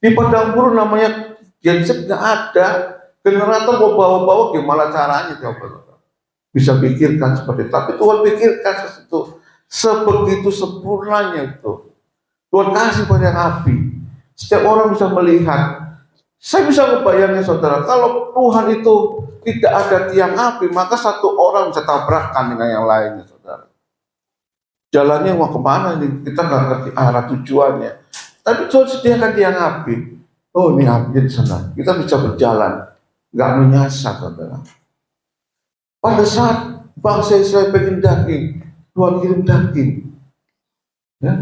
Di padang gurun namanya genset nggak ada, generator mau bawa-bawa gimana caranya coba? Bisa pikirkan seperti itu. Tapi Tuhan pikirkan sesuatu sebegitu sempurnanya itu. Tuhan kasih pada yang api. Setiap orang bisa melihat. Saya bisa membayangkan saudara, kalau Tuhan itu tidak ada tiang api, maka satu orang bisa tabrakan dengan yang lainnya, saudara. Jalannya mau kemana ini? Kita nggak ngerti arah tujuannya. Tapi Tuhan sediakan tiang api. Oh, ini api di sana. Kita bisa berjalan, nggak menyasar, saudara. Pada saat bangsa Israel pengen daging, Tuhan kirim daging. Ya,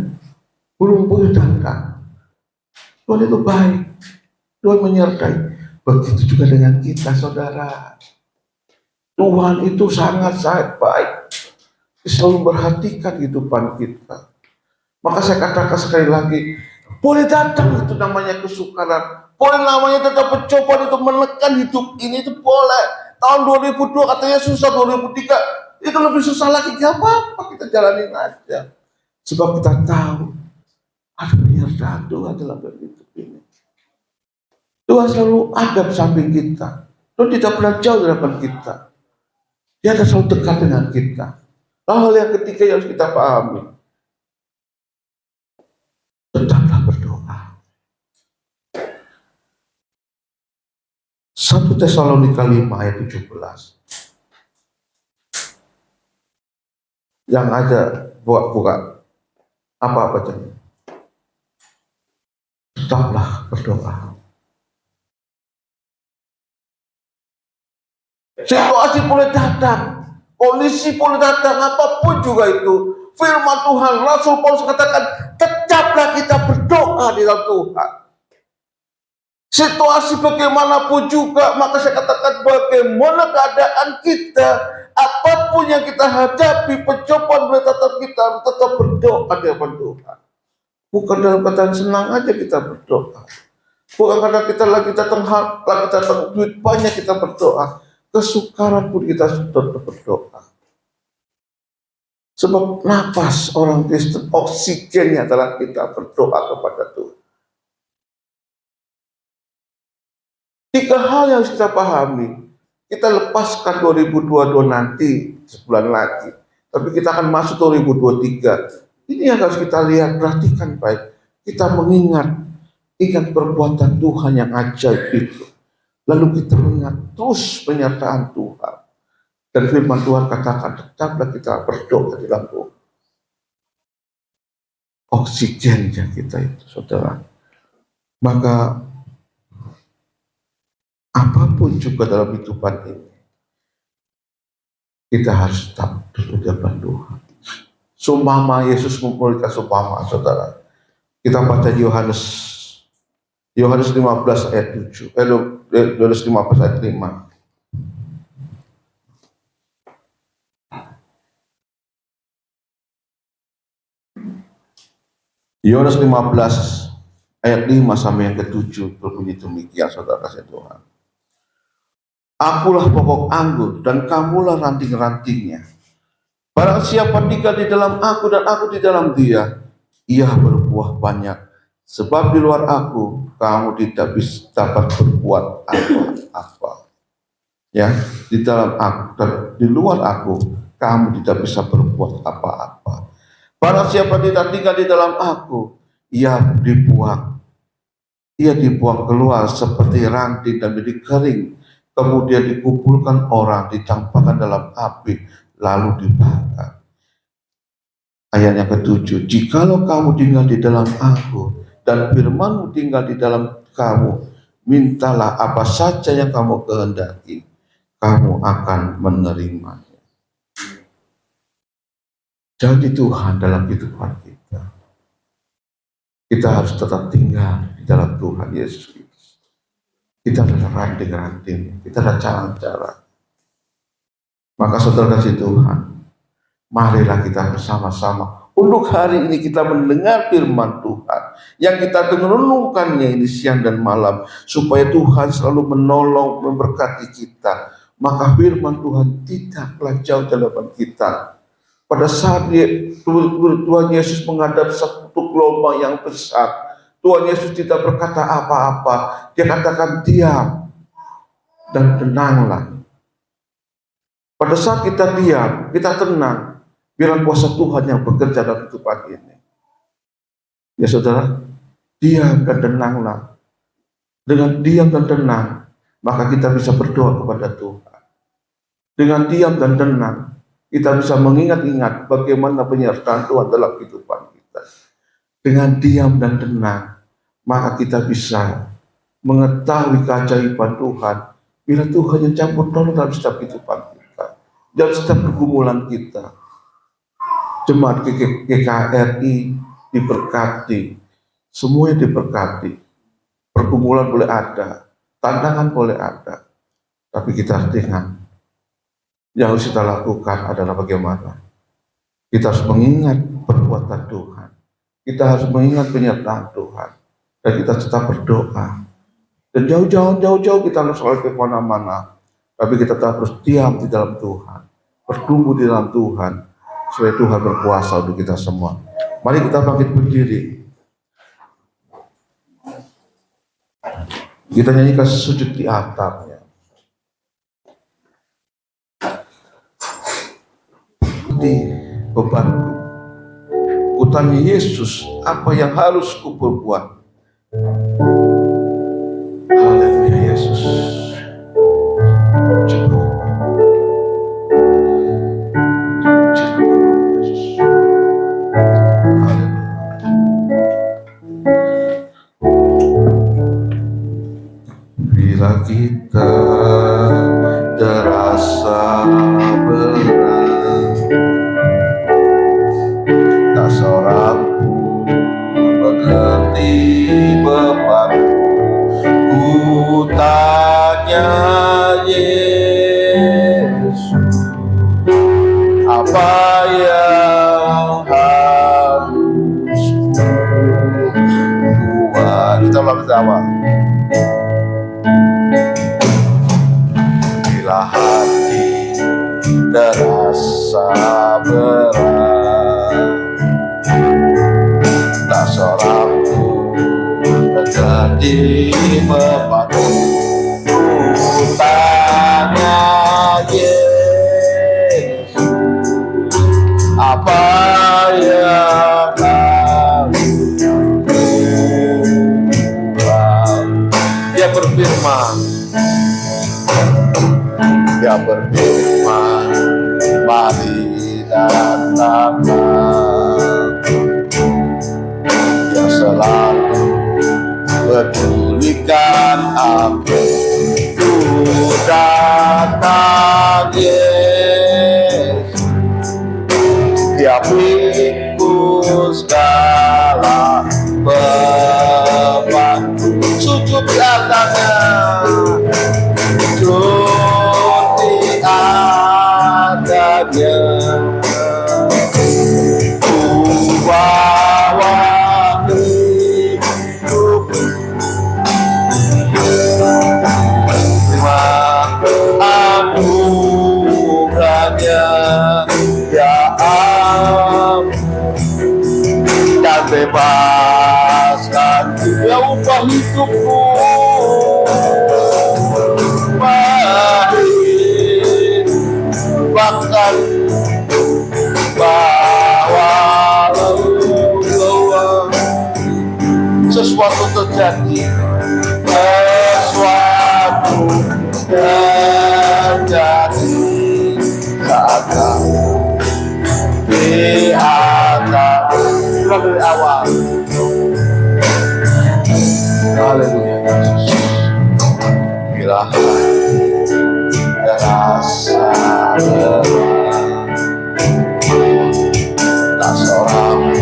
burung-burung datang. Tuhan itu baik. Tuhan menyertai. Begitu juga dengan kita, saudara. Tuhan itu sangat-sangat baik. Dia selalu memperhatikan kehidupan kita. Maka saya katakan sekali lagi, boleh datang itu namanya kesukaran. Boleh namanya tetap percobaan untuk menekan hidup ini, itu boleh. Tahun 2002 katanya susah, 2003 itu lebih susah lagi. Gak apa-apa, kita jalanin aja. Sebab kita tahu ada penyertaan Tuhan dalam hidup ini. Tuhan selalu ada di samping kita. Tuhan tidak pernah jauh dari kita. Dia ada selalu dekat dengan kita. Hal yang ketiga yang harus kita pahami, tetaplah berdoa. 1 Tesalonika 5 ayat 17. Yang ada buka apa bacanya? Tetaplah berdoa. Situasi boleh datang, kondisi boleh datang, apapun juga itu. Firman Tuhan, Rasul Paulus katakan, tetaplah kita berdoa di dalam Tuhan. Situasi bagaimanapun juga, maka saya katakan bagaimana keadaan kita, apapun yang kita hadapi, pencobaan boleh tetap berdoa di hadapan Tuhan. Bukan dalam keadaan senang aja kita berdoa. Bukan karena kita lagi datang duit banyak kita berdoa. Kesukaran pun kita sudah berdoa. Sebab nafas orang Kristen, oksigennya adalah kita berdoa kepada Tuhan. 3 hal yang harus kita pahami. Kita lepaskan 2022 nanti sebulan lagi, tapi kita akan masuk 2023. Ini yang harus kita lihat, perhatikan baik. Kita ingat perbuatan Tuhan yang ajaib itu. Lalu kita ingat terus penyertaan Tuhan. Dan firman Tuhan katakan, tetaplah kita berdoa di dalam Tuhan. Oksigennya kita itu, saudara. Maka apapun juga dalam kehidupan ini, kita harus tetap di hadapan Tuhan. Sumpama Yesus memberikan sumpama, saudara. Kita baca Yohanes 15 ayat 7. Yohanes 15 ayat 5. Yohanes 15 ayat 5 sampai yang ke-7 berbunyi demikian, saudara kasih Tuhan. Akulah pokok anggur dan kamulah ranting-rantingnya. Barang siapa tinggal di dalam aku dan aku di dalam dia, ia berbuah banyak. Sebab di luar aku, kamu tidak bisa dapat berbuat apa-apa. Ya, di dalam aku dan di luar aku, kamu tidak bisa berbuat apa-apa. Barang siapa tidak tinggal di dalam aku, ia dibuang keluar seperti ranting dan menjadi kering. Kemudian dikumpulkan orang, dicampakkan dalam api, lalu dibakar. Ayat yang ke-7, jikalau kamu tinggal di dalam aku, dan firman-Mu tinggal di dalam kamu, mintalah apa saja yang kamu kehendaki, kamu akan menerimanya. Jadi Tuhan dalam kehidupan kita. Kita harus tetap tinggal di dalam Tuhan Yesus Kristus. Kita ada ranting-ranting, kita ada cara-cara. Maka saudara kasih Tuhan, marilah kita bersama-sama untuk hari ini kita mendengar firman Tuhan yang kita renungkannya ini siang dan malam, supaya Tuhan selalu menolong, memberkati kita. Maka firman Tuhan tidaklah jauh dalam kita. Pada saat Tuhan Yesus menghadap satu gelombang yang besar, Tuhan Yesus tidak berkata apa-apa. Dia katakan diam dan tenanglah. Pada saat kita diam, kita tenang, biarlah kuasa Tuhan yang bekerja dalam kehidupan ini. Ya saudara, diam dan tenanglah. Dengan diam dan tenang, maka kita bisa berdoa kepada Tuhan. Dengan diam dan tenang, kita bisa mengingat-ingat bagaimana penyertaan Tuhan dalam kehidupan kita. Dengan diam dan tenang, maka kita bisa mengetahui keajaiban Tuhan. Bila Tuhan yang campur tolong dalam setiap kehidupan kita, dalam setiap pergumulan kita. Jemaat GKRI diberkati, semuanya diberkati. Pergumulan boleh ada, tantangan boleh ada, tapi kita harus ingat, yang harus kita lakukan adalah bagaimana kita harus mengingat perbuatan Tuhan, kita harus mengingat penyertaan Tuhan, dan kita tetap berdoa. Dan jauh-jauh kita harus selalu ke mana-mana, tapi kita tetap harus diam di dalam Tuhan, bertumbuh di dalam Tuhan, supaya Tuhan berkuasa untuk kita semua. Mari kita bangkit berdiri. Kita nyanyikan sujud di atapnya. Di bebanku, kutanya Yesus, apa yang harus kuperbuat? Haleluya Yesus. Bila kita terasa berat, tak seorang pun mengerti beban. Ku tanya Yesus, apa yang harus ku buat? Kita ulang bersama. Bila hati terasa berat, tak seorang pun menjadi beban. Ku tanya Yesus, apa yang harus kubuat? Dia berfirman, Dia berfirman, mari datanglah. Dia selalu pedulikan aku. Ku datang Yesus, Dia pikul segala bebanku. Sujud di atasnya, ku bawa hidup, terima anugerahnya, ya ampun, dan bebaskan Dia ubah hidupku. Bahkan bahwa sesuatu terjadi, saat kamu di atas dari awal. Haleluya Yesus. terasa lelah, tak seorang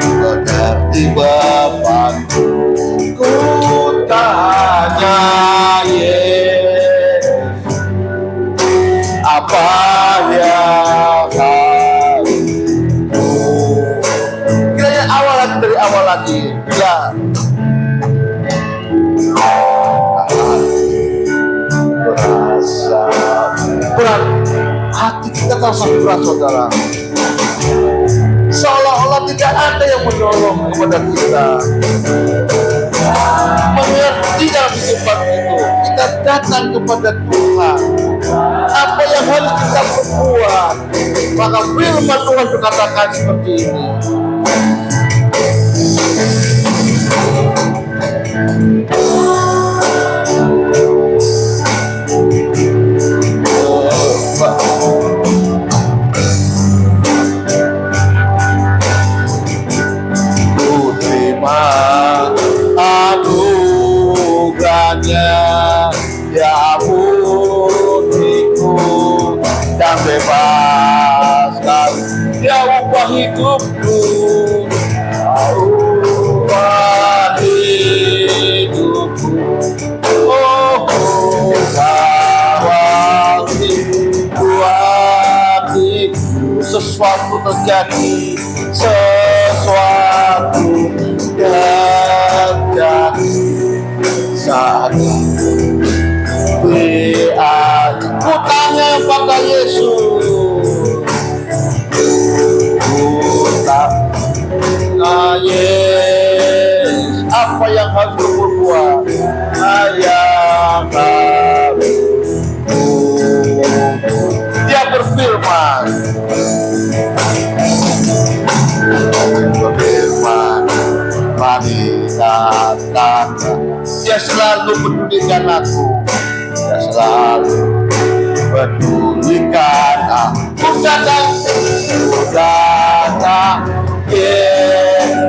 mengerti bebanku. Ku tanya Yesus, apa yang harus kiranya awal lagi dari awal lagi. Bila berasa berat, hati kita terasa berat, saudara. Seolah-olah tidak ada yang menolong kepada kita. Mengerti dalam kehidupan itu, kita datang kepada Tuhan. Apa yang harus kita perbuat? Maka firman Tuhan berkatakan seperti ini. Ku terima anugerahnya, ya ampuniku dan bebaskan, ya ubah hidupku, ubah hidupku. Oh, sesuatu terjadi, sesuatu terjadi saat ku tanya pada Yesus, ku tanya Yesus, apa yang harus ku perbuat? Yang harus Dia berfirman, mari datang. Dia selalu pedulikan aku, dia selalu pedulikan aku. Datang,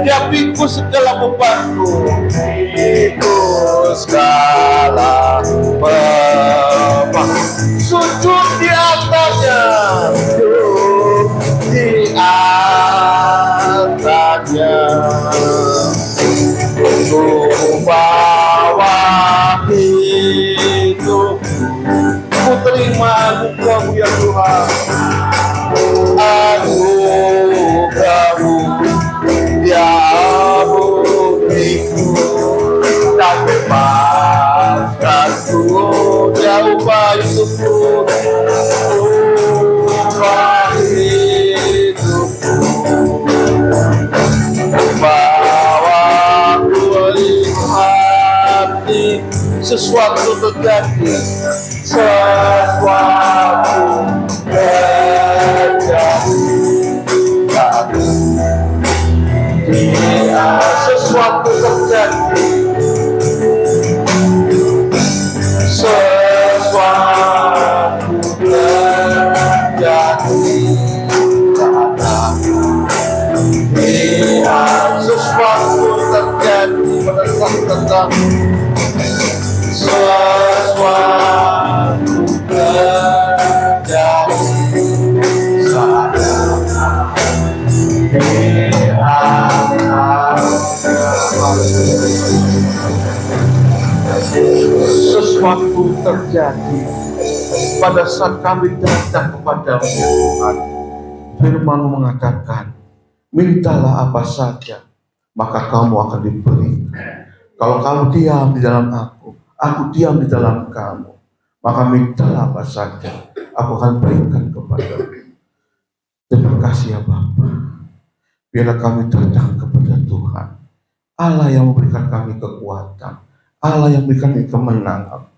dia pikul segala bebanku, pikul segala beban. Sujud di atasnya, di atasnya. Ku bawa hidup, ku terima anugerah-Mu ya Tuhan. Anugerah-Mu ya ampuniku dan bebaskanku, ya ubah hidupku, ubah hidupku. Sesuatu terjadi, sesuatu terjadi, sesuatu terjadi, sesuatu terjadi, sesuatu terjadi pada saat tentang sesuatu terjadi saat sesuatu terjadi pada saat kami datang kepada Tuhan. Firman mengatakan, mintalah apa saja, maka kamu akan diberi. Kalau kamu diam di dalam aku diam di dalam kamu, maka mintalah apa saja, aku akan berikan kepadamu. Terima kasih ya Bapa. Biarlah kami datang kepada Tuhan, Allah yang memberikan kami kekuatan, Allah yang memberikan kami kemenangan.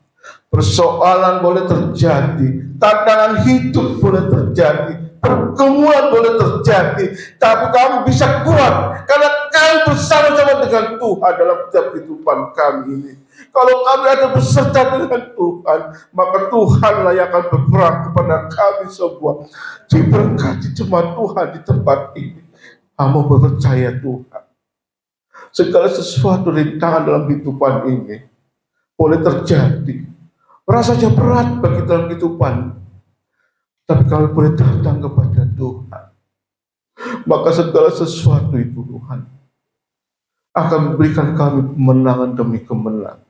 Persoalan boleh terjadi, tantangan hidup boleh terjadi, pergumulan boleh terjadi, tapi kami bisa kuat karena kami bersama-sama dengan Tuhan dalam setiap kehidupan kami ini. Kalau kami ada beserta dengan Tuhan, maka Tuhanlah yang akan berperan kepada kami semua. Diberkati jemaat Tuhan di tempat ini. Kamu percaya Tuhan, segala sesuatu rintangan dalam kehidupan ini boleh terjadi, rasanya berat bagi dalam kehidupan. Tapi kalau boleh datang kepada Tuhan, maka segala sesuatu itu Tuhan akan memberikan kami kemenangan demi kemenangan.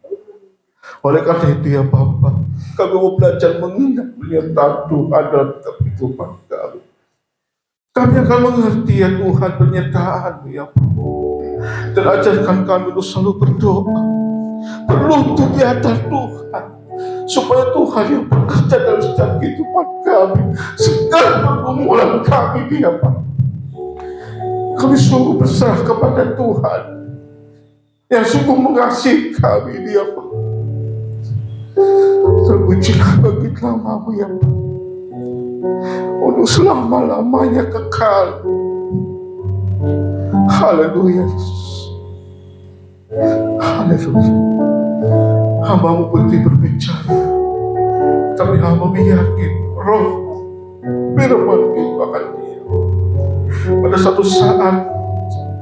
Oleh karena itu ya Bapa, kami mau belajar mengingat penyertaan Tuhan dalam kehidupan kami. Kami akan mengerti ya Tuhan penyertaan ya Bapa. Dan ajarkan kami untuk selalu berdoa, berlutut di atas Tuhan, supaya Tuhan yang bekerja dalam setiap kehidupan kami, segala pergumulan kami ya Bapa. Kami sungguh berserah kepada Tuhan yang sungguh mengasihi kami dia Bapa. Terpujilah bagi namamu ya Bapa, untuk selama-lamanya kekal. Haleluya Yesus, haleluya. Hamba-Mu berhenti berbicara, tapi hamba yakin Roh firman itu akan diam. Pada satu saat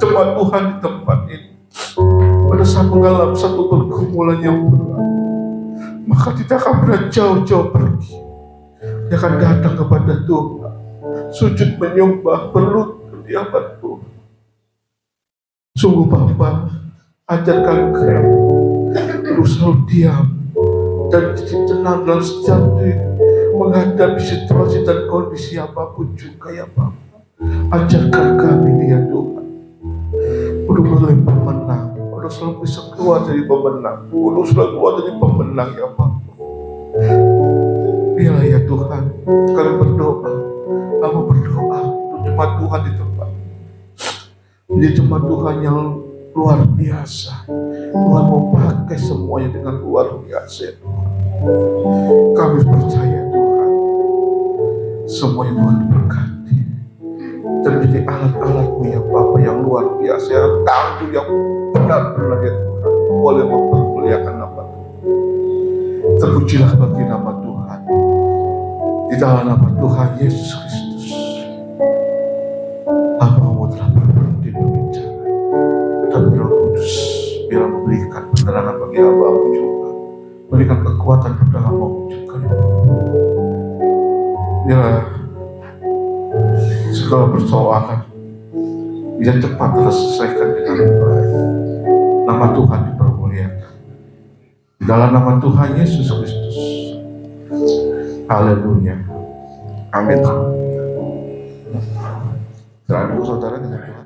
jemaat Tuhan di tempat ini, pada saat mengalami satu pergumulan yang berat, maka tidak akan pernah jauh-jauh pergi. Dia akan datang kepada Tuhan, sujud menyembah, berlutut di hadapan Tuhan. Sungguh Bapa, ajarkan kami untuk selalu diam dan tenang dalam setiap menghadapi situasi dan kondisi apapun juga ya Bapa. Ajarkan kami ya Tuhan untuk boleh pemenang, untuk selalu bisa keluar dari pemenang, untuk selalu keluar dari pemenang ya Bapa. Biarlah ya Tuhan, kami berdoa, kami berdoa untuk jemaat Tuhan di tempat. Menjadi jemaat Tuhan yang luar biasa. Tuhan mau pakai semuanya dengan luar biasa. Kami percaya Tuhan, semuanya Tuhan diberkati dan menjadi alat-alat-Mu ya Bapa yang luar biasa, yang tangguh, yang benar-benar ya Tuhan boleh mempermuliakan nama Tuhan. Terpujilah bagi nama Tuhan, di dalam nama Tuhan Yesus Kristus. Hamba-Mu telah berhenti berbicara, dan Roh Kudus biar memberikan penerangan bagi hamba-Mu juga, berikan kekuatan pada hamba-Mu juga. Biar segala persoalan biar cepat terselesaikan dengan baik. Nama Tuhan dipermuliakan di dalam nama Tuhan Yesus Kristus. Haleluya, amin. Selalu saudara dengan Tuhan.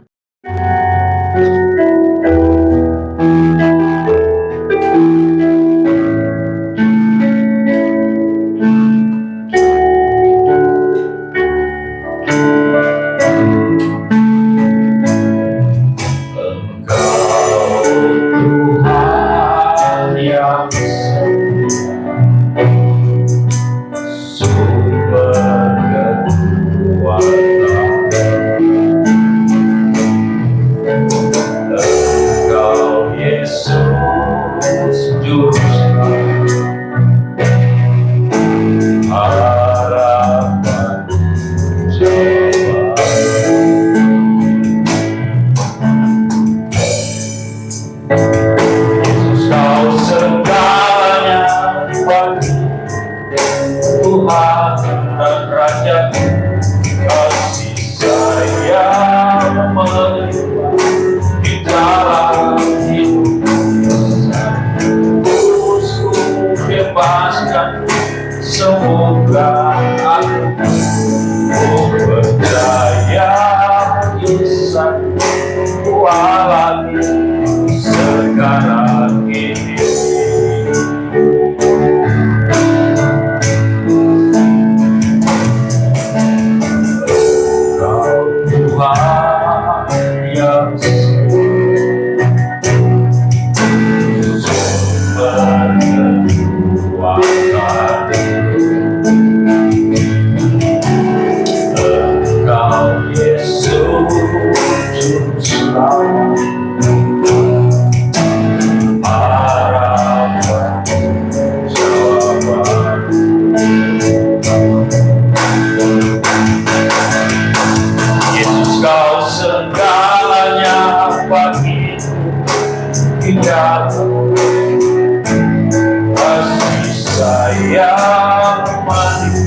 yang manis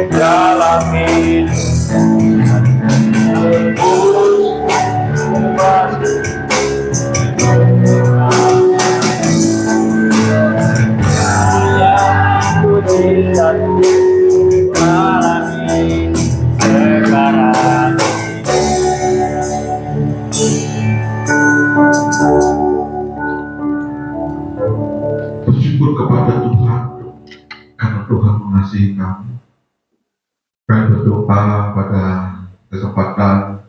dalam hidup. Bersyukur kepada Tuhan karena Tuhan mengasihi kami. Kami berdoa pada kesempatan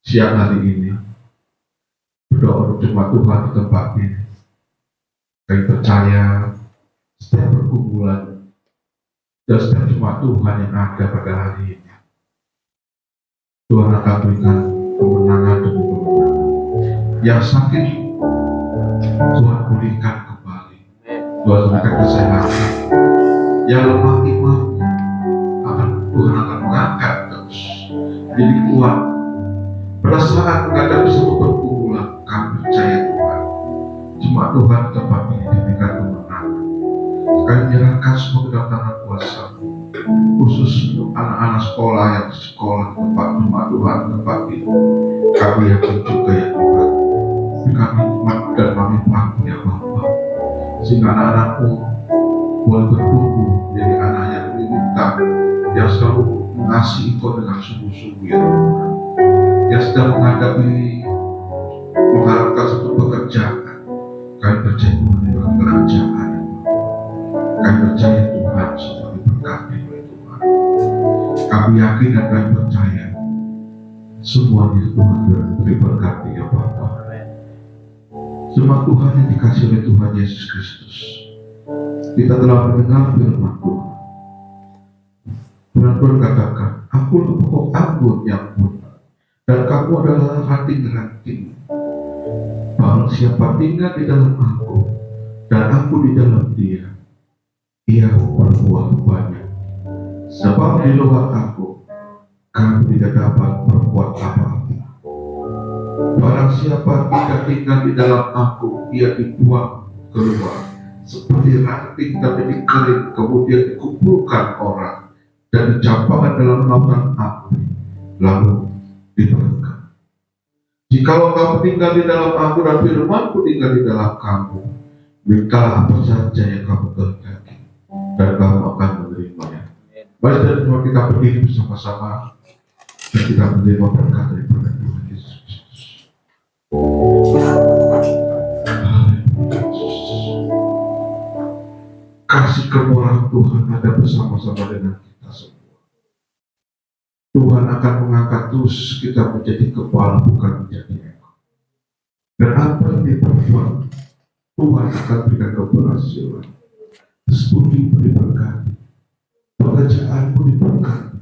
siang hari ini, berdoa untuk jemaat Tuhan di tempat ini. Kami percaya setiap perkumpulan dan setiap jemaat Tuhan yang ada pada hari ini, Tuhan akan berikan kemenangan demi kemenangan. Yang sakit, Tuhan pulihkan kembali. Tuhan berikan kesehatan. Yang lemah iman, Tuhan akan mengangkat terus jadi kuat. Pada saat menghadapi satu perkumpulan, kami percaya Tuhan, jemaat Tuhan di tempat ini diberikan kemenangan. Kami menyerahkan semua kedatangan kuasa, khusus untuk anak-anak sekolah yang sekolah di tempat jemaat Tuhan di tempat ini. Kami yakin juga ya Tuhan, berikan nikmat dan kami paham ya Bapa, sehingga anak-anakmu boleh bertumbuh menjadi anak yang diminta, yang selalu mengasihi Engkau dengan sungguh-sungguh ya Tuhan, yang sedang mengharapkan satu pekerjaan. Kami percaya Tuhan dengan kerajaan. Kami percaya Tuhan semua diberkati oleh Tuhan. Kami yakin dan kami percaya semuanya Tuhan diberkati ya Bapa. Jemaat Tuhan yang dikasih oleh Tuhan Yesus Kristus, kita telah mendengar firman Tuhan. Firman Tuhan katakan, aku pokok anggur yang benar, dan kamu adalah ranting-ranting. Barang siapa tinggal di dalam aku, dan aku di dalam dia, ia berbuah banyak. Sebab di luar aku, kamu tidak dapat berbuat apa-apa. Barang siapa tidak tinggal di dalam aku, ia dibuang keluar seperti ranting dan dikering, kemudian dikumpulkan orang dan dicampakkan dalam lautan api, lalu dibakar. Jikalau kamu tinggal di dalam aku dan firmanku tinggal di dalam kamu, mintalah apa saja yang kamu kehendaki, dan kamu akan menerimanya. Mari kita berdiri bersama-sama dan kita menerima berkat daripada Tuhan Yesus Kristus. Kasih kemurahan Tuhan ada bersama-sama dengan kita semua. Tuhan akan mengangkat terus kita menjadi kepala, bukan menjadi ekor. Dan apa yang diperbuat, Tuhan akan berikan keberhasilan. Studimu diberkati, pekerjaanmu diberkati,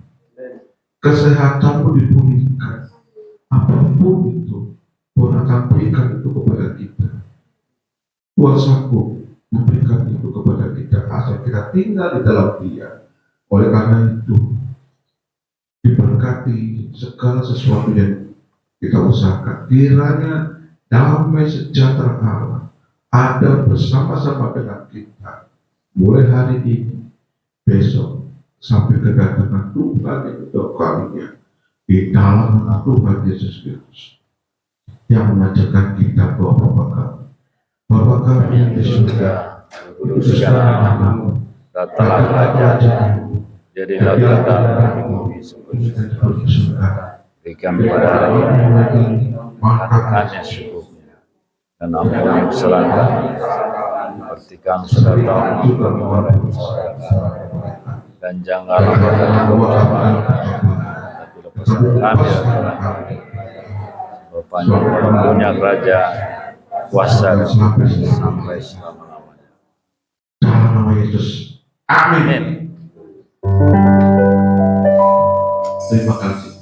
kesehatanmu dipulihkan. Apapun itu, Tuhan akan berikan itu kepada kita. Kuasaku memberikan itu kepada kita, asal kita tinggal di dalam Dia. Oleh karena itu, diberkati segala sesuatu yang kita usahakan. Kiranya damai sejahtera Allah ada bersama-sama dengan kita, mulai hari ini, besok, sampai kedatangan Tuhan yang kedua kalinya di dalam nama Tuhan Yesus Kristus, yang mengajarkan kita bahwa Bapa kami yang di surga, kuduskanlah namamu, datanglah kerajaanmu, jadilah kehendakmu di surga. Berikan kepada hari ini makanannya secukupnya, dan ampuni kesalahan kami, seperti kami sudah tahu kami orang dan janganlah kami mencobaan, tapi lepaskan kami dari kami. Bapaknya punya kerajaan, kuasa dan sampai selama-lamanya. Dalam nama Yesus, amin. Terima kasih.